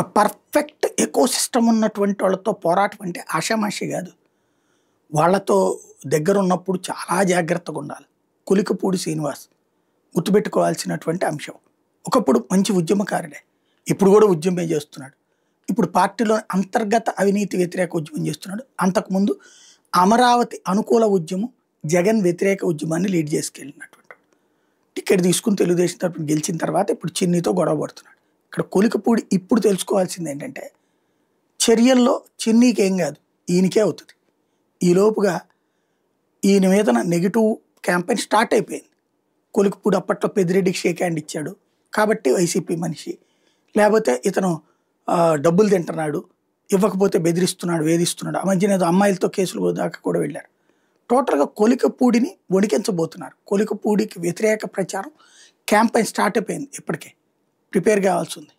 ఒక perfect ecosystem ఉన్నటువంటి వాళ్ళతో పోరాటం అంటే ఆషామాషి కాదు. వాళ్ళతో దగ్గరున్నప్పుడు చాలా జాగ్రత్తగా ఉండాలి. కొలికపూడి శ్రీనివాస్ గుర్తుపెట్టుకోవాల్సినటువంటి అంశం. ఒకప్పుడు మంచి ఉద్యమకారుడే. ఇప్పుడు కూడా ఉద్యమే చేస్తున్నాడు. ఇప్పుడు పార్టీలో అంతర్గత అవినీతి వ్యతిరేక ఉద్యమం చేస్తున్నాడు. అంతకుముందు అమరావతి అనుకూల ఉద్యమం, జగన్ వ్యతిరేక ఉద్యమాన్ని లీడ్ చేసుకెళ్ళినటువంటి వాడు. టికెట్ తీసుకుని తెలుగుదేశం తరపున గెలిచిన తర్వాత ఇప్పుడు చిన్నితో గొడవ పడుతున్నాడు. ఇక్కడ కొలికపూడి ఇప్పుడు తెలుసుకోవాల్సింది ఏంటంటే, చర్యల్లో చిన్నీకి ఏం కాదు, ఈయనకే అవుతుంది. ఈ లోపుగా ఈయన మీద నెగిటివ్ క్యాంపెయిన్ స్టార్ట్ అయిపోయింది. కొలికపూడి అప్పట్లో పెద్దిరెడ్డికి షేక్ హ్యాండ్ ఇచ్చాడు కాబట్టి వైసీపీ మనిషి, లేకపోతే ఇతను డబ్బులు తింటున్నాడు, ఇవ్వకపోతే బెదిరిస్తున్నాడు, వేధిస్తున్నాడు. ఆ మధ్యన ఏదో అమ్మాయిలతో కేసులు దాకా కూడా వెళ్ళారు. టోటల్గా కొలికపూడిని వణికించబోతున్నారు. కొలికపూడికి వ్యతిరేక ప్రచారం క్యాంపెయిన్ స్టార్ట్ అయిపోయింది. ఇప్పటికే ప్రిపేర్ కావాల్సి ఉంది.